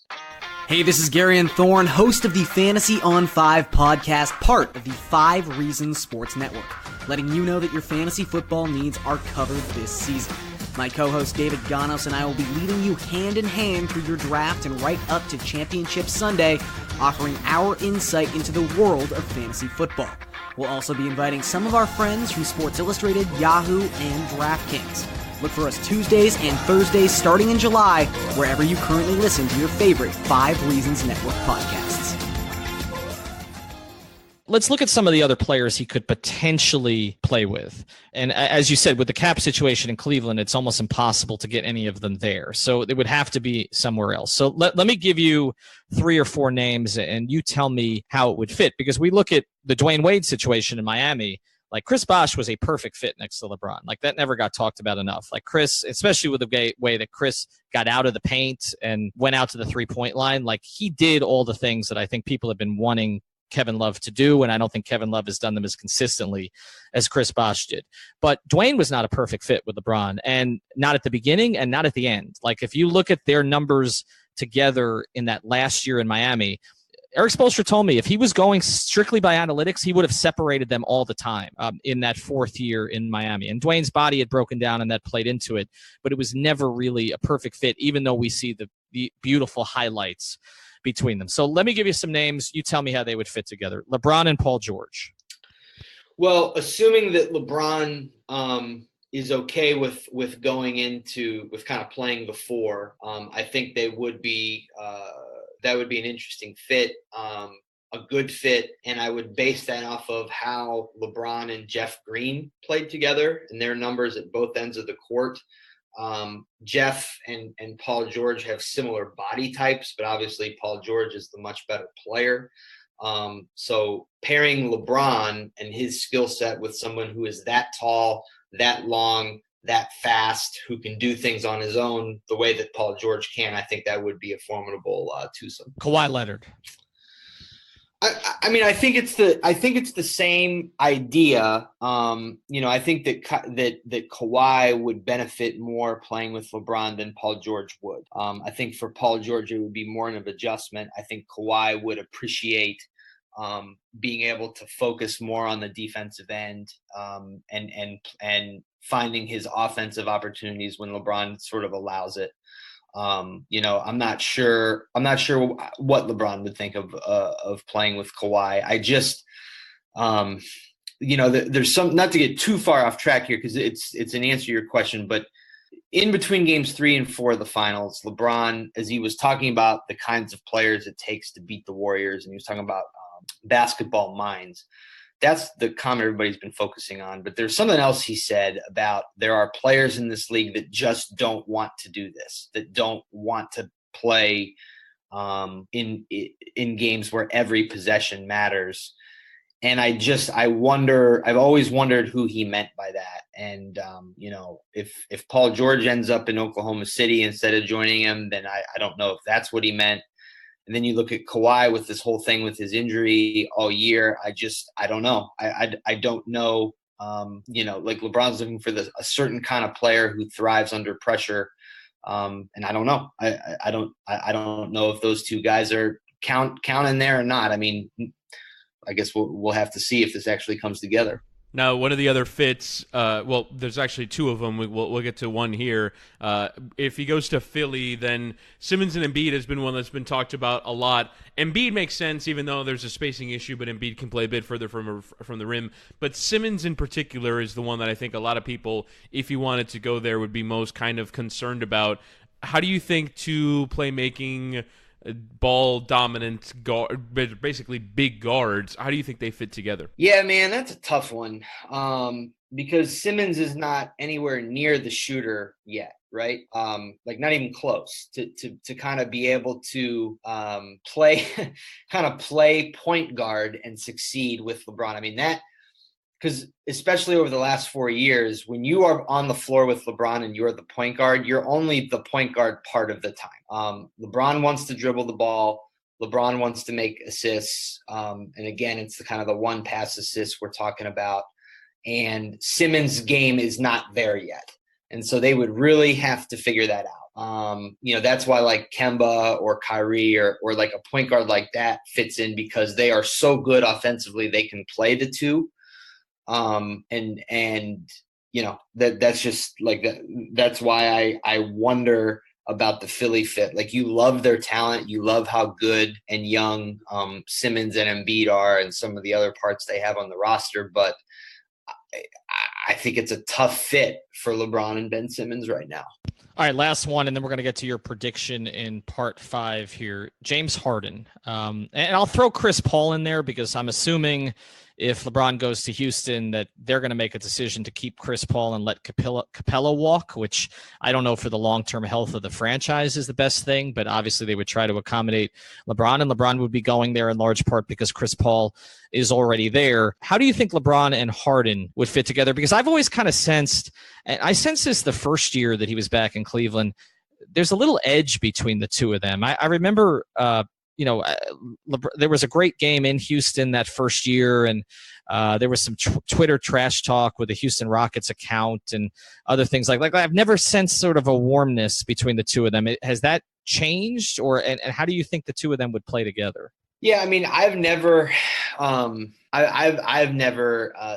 Hey, this is Gary and Thorne, host of the Fantasy on 5 podcast, part of the 5 Reasons Sports Network, letting you know that your fantasy football needs are covered this season. My co-host David Ganos and I will be leading you hand in hand through your draft and right up to Championship Sunday, offering our insight into the world of fantasy football. We'll also be inviting some of our friends from Sports Illustrated, Yahoo, and DraftKings. Look for us Tuesdays and Thursdays starting in July, wherever you currently listen to your favorite 5 Reasons Network podcasts.
Let's look at some of the other players he could potentially play with. And as you said, with the cap situation in Cleveland, it's almost impossible to get any of them there. So it would have to be somewhere else. So let me give you 3 or 4 names, and you tell me how it would fit. Because we look at the Dwayne Wade situation in Miami. Like, Chris Bosh was a perfect fit next to LeBron. Like, that never got talked about enough. Like, Chris, especially with the way that Chris got out of the paint and went out to the three-point line, like, he did all the things that I think people have been wanting Kevin Love to do, and I don't think Kevin Love has done them as consistently as Chris Bosh did. But Dwayne was not a perfect fit with LeBron, and not at the beginning and not at the end. Like, if you look at their numbers together in that last year in Miami, Eric Spoelstra told me if he was going strictly by analytics, he would have separated them all the time in that 4th year in Miami. And Dwayne's body had broken down, and that played into it. But it was never really a perfect fit, even though we see the beautiful highlights between them. So let me give you some names. You tell me how they would fit together. LeBron and Paul George.
Well, assuming that LeBron is okay with going into with kind of playing the 4, I think they would be that would be an interesting fit, a good fit, and I would base that off of how LeBron and Jeff Green played together and their numbers at both ends of the court. Jeff and Paul George have similar body types, but obviously Paul George is the much better player. So pairing LeBron and his skill set with someone who is that tall, that long, that fast, who can do things on his own the way that Paul George can, I think that would be a formidable twosome.
Kawhi Leonard.
I mean, I think it's the same idea. I think that Kawhi would benefit more playing with LeBron than Paul George would. I think for Paul George, it would be more of an adjustment. I think Kawhi would appreciate being able to focus more on the defensive end and finding his offensive opportunities when LeBron sort of allows it. I'm not sure what LeBron would think of playing with Kawhi. I just, there's some, not to get too far off track here, because it's an answer to your question, but in between games 3 and 4 of the finals, LeBron, as he was talking about the kinds of players it takes to beat the Warriors, and he was talking about basketball minds. That's the comment everybody's been focusing on. But there's something else he said about there are players in this league that just don't want to do this, that don't want to play in games where every possession matters. And I've always wondered who he meant by that. And, if Paul George ends up in Oklahoma City instead of joining him, then I don't know if that's what he meant. And then you look at Kawhi with this whole thing with his injury all year. I don't know. I don't know. Like LeBron's looking for a certain kind of player who thrives under pressure. And I don't know. I don't know if those two guys are counting there or not. I mean, I guess we'll have to see if this actually comes together.
Now, one of the other fits, there's actually 2 of them. We'll get to one here. If he goes to Philly, then Simmons and Embiid has been one that's been talked about a lot. Embiid makes sense, even though there's a spacing issue, but Embiid can play a bit further from the rim. But Simmons in particular is the one that I think a lot of people, if he wanted to go there, would be most kind of concerned about. How do you think 2 playmaking, ball dominant guard, basically big guards, how do you think they fit together?
Yeah, man, that's a tough one. Because Simmons is not anywhere near the shooter yet, right? Like not even close to kind of be able to play point guard and succeed with LeBron. I mean, that, because especially over the last 4 years, when you are on the floor with LeBron and you're the point guard, you're only the point guard part of the time. LeBron wants to dribble the ball. LeBron wants to make assists. And again, it's the kind of the one pass assist we're talking about. And Simmons' game is not there yet. And so they would really have to figure that out. That's why like Kemba or Kyrie or like a point guard like that fits in, because they are so good offensively. They can play the two. That's just like that. That's why I wonder about the Philly fit. Like, you love their talent. You love how good and young Simmons and Embiid are and some of the other parts they have on the roster. But I think it's a tough fit for LeBron and Ben Simmons right now.
All right, last one, and then we're going to get to your prediction in part 5 here. James Harden. And I'll throw Chris Paul in there because I'm assuming if LeBron goes to Houston that they're going to make a decision to keep Chris Paul and let Capella walk, which I don't know for the long-term health of the franchise is the best thing, but obviously they would try to accommodate LeBron, and LeBron would be going there in large part because Chris Paul is already there. How do you think LeBron and Harden would fit together? Because I've always kind of sensed, and I sensed this the first year that he was back in Cleveland, there's a little edge between the two of them. I remember there was a great game in Houston that first year, and there was some Twitter trash talk with the Houston Rockets account and other things like that. I've never sensed sort of a warmness between the two of them. Has that changed, and how do you think the two of them would play together?
Yeah, I mean, I've never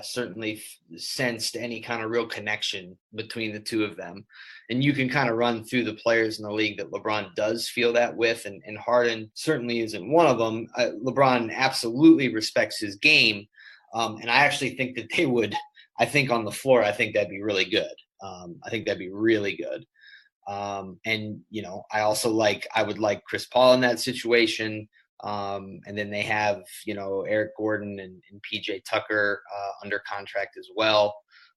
certainly sensed any kind of real connection between the two of them. And you can kind of run through the players in the league that LeBron does feel that with, and Harden certainly isn't one of them. LeBron absolutely respects his game, and I actually think that they would. I think on the floor, I think that'd be really good. I think that'd be really good. I would like Chris Paul in that situation. And then they have, Eric Gordon and PJ Tucker under contract as well.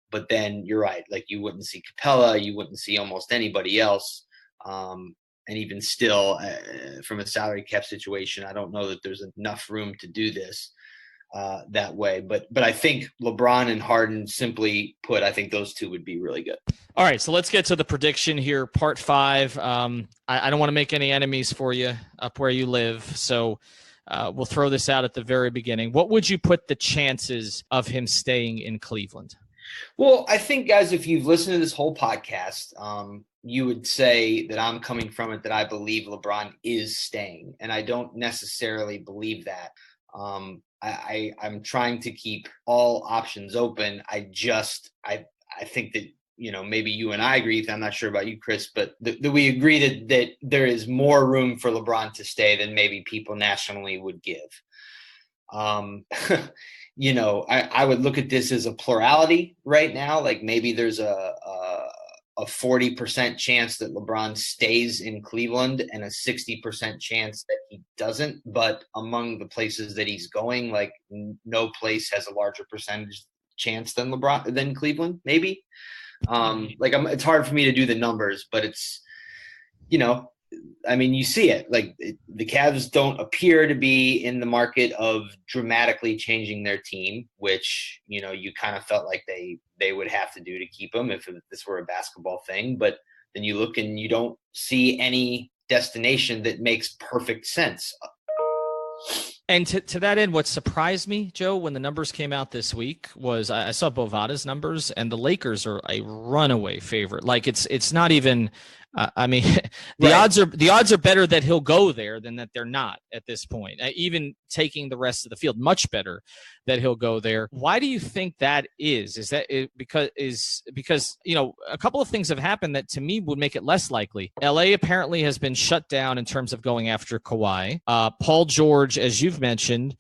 But then you're right, like you wouldn't see Capella, you wouldn't see almost anybody else. And even still, from a salary cap situation, I don't know that there's enough room to do this that way. But I think LeBron and Harden, simply put, I think those two would be really good.
All right, so let's get to the prediction here, part 5. I don't want to make any enemies for you up where you live, so we'll throw this out at the very beginning. What would you put the chances of him staying in Cleveland?
Well, I think, guys, if you've listened to this whole podcast, you would say that I'm coming from it that I believe LeBron is staying, and I don't necessarily believe that. I'm trying to keep all options open. I think that, maybe you and I agree. I'm not sure about you, Chris, but that we agree that there is more room for LeBron to stay than maybe people nationally would give. I would look at this as a plurality right now. Like maybe there's a 40% chance that LeBron stays in Cleveland and a 60% chance that he doesn't. But among the places that he's going, like no place has a larger percentage chance than Cleveland, maybe. It's hard for me to do the numbers, but it's, you see it. Like the Cavs don't appear to be in the market of dramatically changing their team, which, you kind of felt like they would have to do to keep him if this were a basketball thing. But then you look and you don't see any destination that makes perfect sense.
And to that end, what surprised me, Joe, when the numbers came out this week was I saw Bovada's numbers, and the Lakers are a runaway favorite. Like it's not even. The odds are better that he'll go there than that they're not at this point. Even taking the rest of the field, much better that he'll go there. Why do you think that is? Is that because a couple of things have happened that to me would make it less likely. LA apparently has been shut down in terms of going after Kawhi. Paul George, as you've mentioned,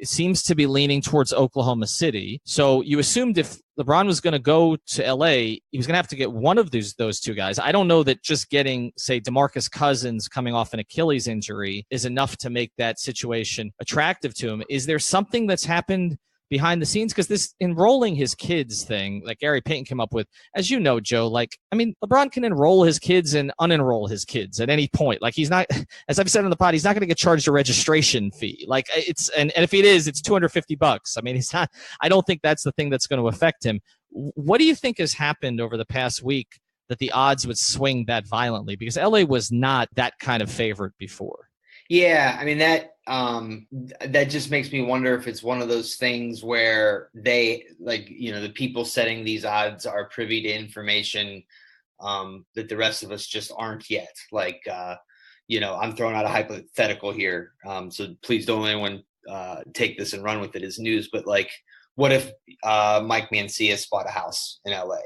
seems to be leaning towards Oklahoma City. So you assumed if LeBron was going to go to LA, he was going to have to get one of those two guys. I don't know that just getting, say, DeMarcus Cousins coming off an Achilles injury is enough to make that situation attractive to him. Is there something that's happened behind the scenes? Because this enrolling his kids thing, like Gary Payton came up with, as you know, Joe, LeBron can enroll his kids and unenroll his kids at any point. Like he's not, as I've said on the pod, he's not going to get charged a registration fee. Like and if it is, it's $250. I mean, he's not, I don't think that's the thing that's going to affect him. What do you think has happened over the past week that the odds would swing that violently? Because LA was not that kind of favorite before.
Yeah, I mean, that just makes me wonder if it's one of those things where they, the people setting these odds are privy to information that the rest of us just aren't yet. Like, I'm throwing out a hypothetical here. So please don't anyone take this and run with it as news. But like, what if Mike Mancias bought a house in LA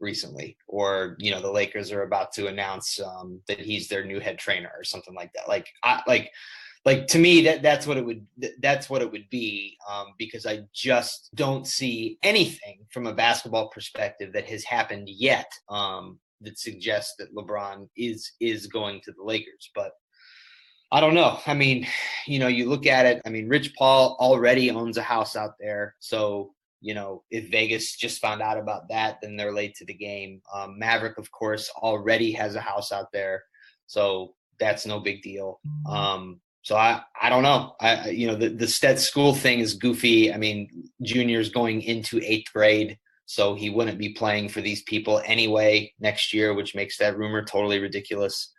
recently, or the Lakers are about to announce that he's their new head trainer or something like that? Like to me, that's what it would be, because I just don't see anything from a basketball perspective that has happened yet that suggests that LeBron is going to the Lakers. But I don't know. I mean, you look at it. I mean, Rich Paul already owns a house out there. So, if Vegas just found out about that, then they're late to the game. Maverick, of course, already has a house out there. So that's no big deal. So I don't know. The Sted School thing is goofy. I mean, Junior's going into 8th grade, so he wouldn't be playing for these people anyway next year, which makes that rumor totally ridiculous.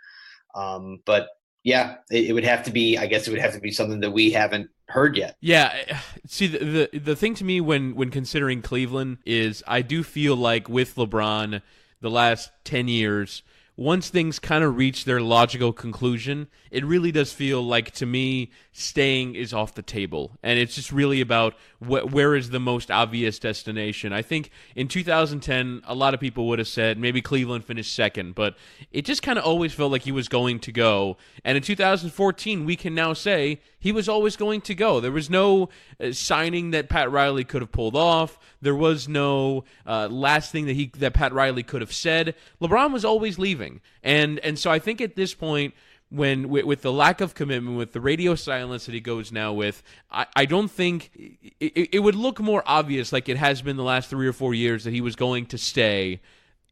But yeah, it would have to be. I guess it would have to be something that we haven't heard yet.
Yeah. See, the thing to me when considering Cleveland is I do feel like with LeBron, the last 10 years, once things kind of reach their logical conclusion, it really does feel like, to me, staying is off the table. And it's just really about where is the most obvious destination. I think in 2010, a lot of people would have said maybe Cleveland finished second, but it just kind of always felt like he was going to go. And in 2014, we can now say he was always going to go. There was no signing that Pat Riley could have pulled off. There was no last thing that Pat Riley could have said. LeBron was always leaving. And so I think at this point, when with the lack of commitment, with the radio silence that he goes now with, I don't think it would look more obvious, like it has been the last 3 or 4 years, that he was going to stay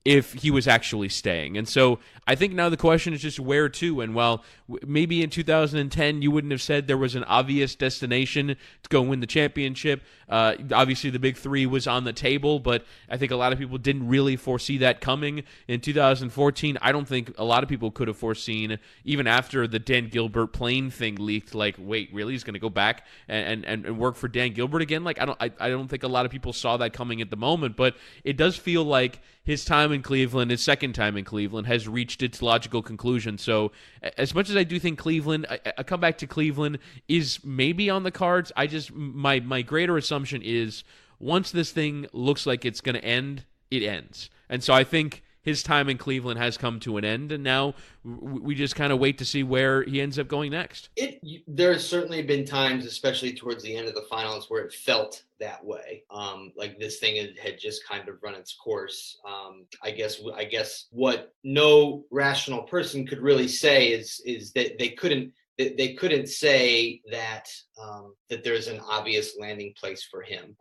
if he was actually staying. And so I think now the question is just where to. And while maybe in 2010 you wouldn't have said there was an obvious destination to go win the championship, obviously the big three was on the table, but I think a lot of people didn't really foresee that coming. In 2014, I don't think a lot of people could have foreseen, even after the Dan Gilbert plane thing leaked, like, wait, really, he's going to go back and work for Dan Gilbert again? Like, I don't think a lot of people saw that coming at the moment, but it does feel like his time in Cleveland, his second time in Cleveland, has reached its logical conclusion. So as much as I do think Cleveland, a comeback to Cleveland is maybe on the cards, my greater assumption is once this thing looks like it's going to end, it ends. And so I think his time in Cleveland has come to an end, and now we just kind of wait to see where he ends up going next.
There's certainly been times, especially towards the end of the finals, where it felt that way. Like this thing had just kind of run its course. I guess what no rational person could really say is that they couldn't say that there's an obvious landing place for him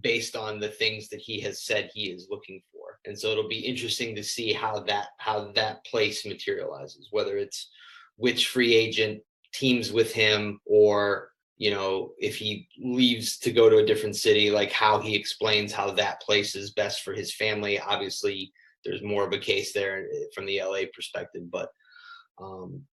based on the things that he has said he is looking for. And so it'll be interesting to see how that place materializes, whether it's which free agent teams with him, or if he leaves to go to a different city, like how he explains how that place is best for his family. Obviously, there's more of a case there from the LA perspective, but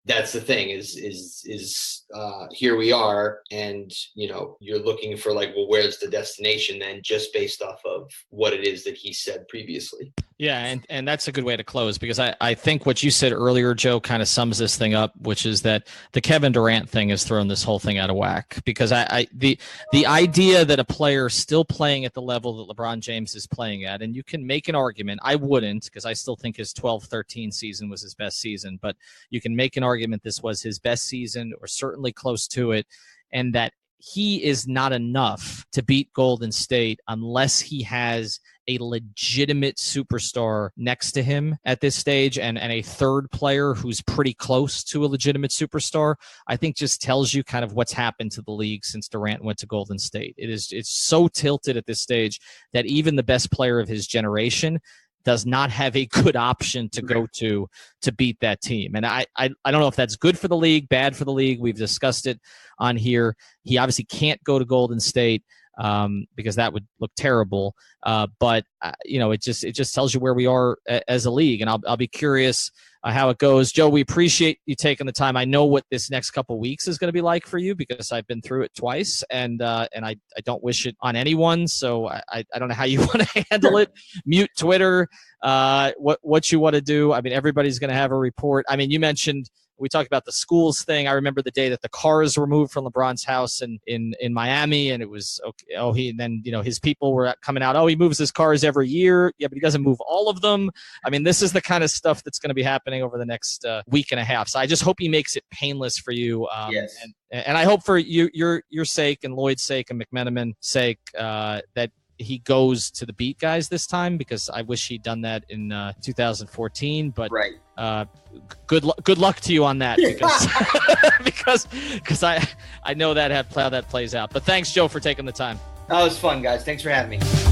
that's the thing is here we are, and you're looking for like, well, where's the destination then, just based off of what it is that he said previously.
Yeah, and that's a good way to close, because I think what you said earlier, Joe, kind of sums this thing up, which is that the Kevin Durant thing has thrown this whole thing out of whack. Because the idea that a player still playing at the level that LeBron James is playing at, and you can make an argument, I wouldn't, because I still think his 12-13 season was his best season, but you can make an argument this was his best season, or certainly close to it, and that he is not enough to beat Golden State unless he has a legitimate superstar next to him at this stage, and a third player who's pretty close to a legitimate superstar. I think just tells you kind of what's happened to the league since Durant went to Golden State. It's so tilted at this stage that even the best player of his generation does not have a good option to go to beat that team. And I don't know if that's good for the league, bad for the league. We've discussed it on here. He obviously can't go to Golden State. because that would look terrible. But it just tells you where we are as a league, and I'll be curious how it goes. Joe, we appreciate you taking the time. I know what this next couple weeks is going to be like for you because I've been through it twice, and I don't wish it on anyone. So I don't know how you want to handle it. Mute Twitter, what you want to do. I mean, everybody's going to have a report. I mean, you mentioned, we talked about the schools thing. I remember the day that the cars were moved from LeBron's house in Miami, and it was okay. Then his people were coming out. Oh, he moves his cars every year. Yeah, but he doesn't move all of them. I mean, this is the kind of stuff that's going to be happening over the next week and a half. So I just hope he makes it painless for you.
Yes.
And I hope for your sake and Lloyd's sake and McMenamin's sake that he goes to the beat guys this time, because I wish he'd done that in 2014. But
right.
Good luck to you on that, because I know how that plays out. But thanks, Joe, for taking the time.
That was fun, guys. Thanks for having me.